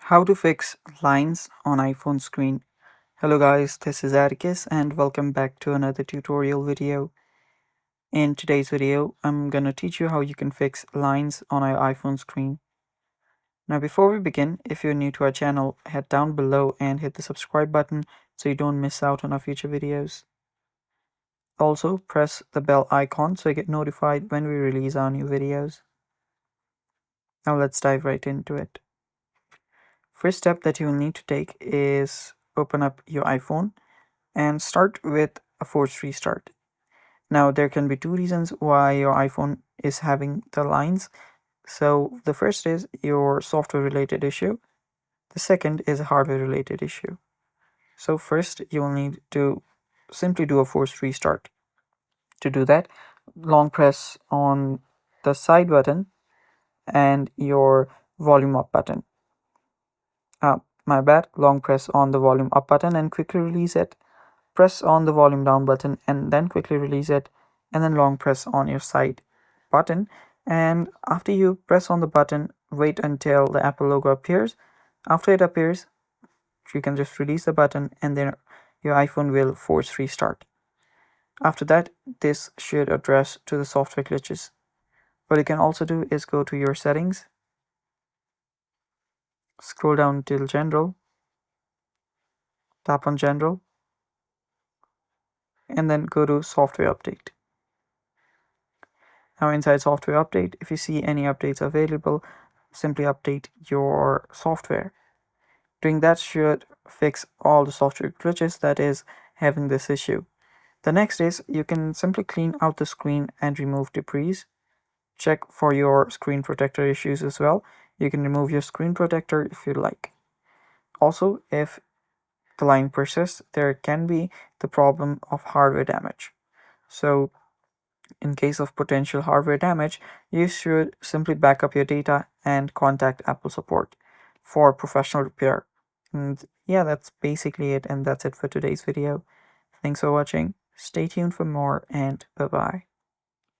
How to fix lines on iPhone screen. Hello guys, this is Atticus and welcome back to another tutorial video. In today's video, I'm gonna teach you how you can fix lines on our iPhone screen. Now before we begin, if you're new to our channel, head down below and hit the subscribe button so you don't miss out on our future videos. Also, press the bell icon so you get notified when we release our new videos. Now let's dive right into it. First step that you will need to take is open up your iPhone and start with a forced restart. Now there can be two reasons why your iPhone is having the lines. So the first is your software related issue. The second is a hardware related issue. So first you will need to simply do a forced restart. To do that, long press on the side button and your volume up button. My bad, long press on the volume up button and quickly release it. Press on the volume down button and then quickly release it, and then long press on your side button. And after you press on the button, wait until the Apple logo appears. After it appears, you can just release the button and then your iPhone will force restart. After that, this should address to the software glitches. What you can also do is go to your settings, scroll down till general, tap on general, and then go to software update. Now inside software update, if you see any updates available, simply update your software. Doing that should fix all the software glitches that is having this issue. The next is you can simply clean out the screen and remove debris. Check for your screen protector issues as well. You can remove your screen protector if you like. Also, if the line persists, there can be the problem of hardware damage. So in case of potential hardware damage, you should simply back up your data and contact Apple support for professional repair. And yeah, that's basically it, and that's it for today's video. Thanks for watching. Stay tuned for more, and bye bye.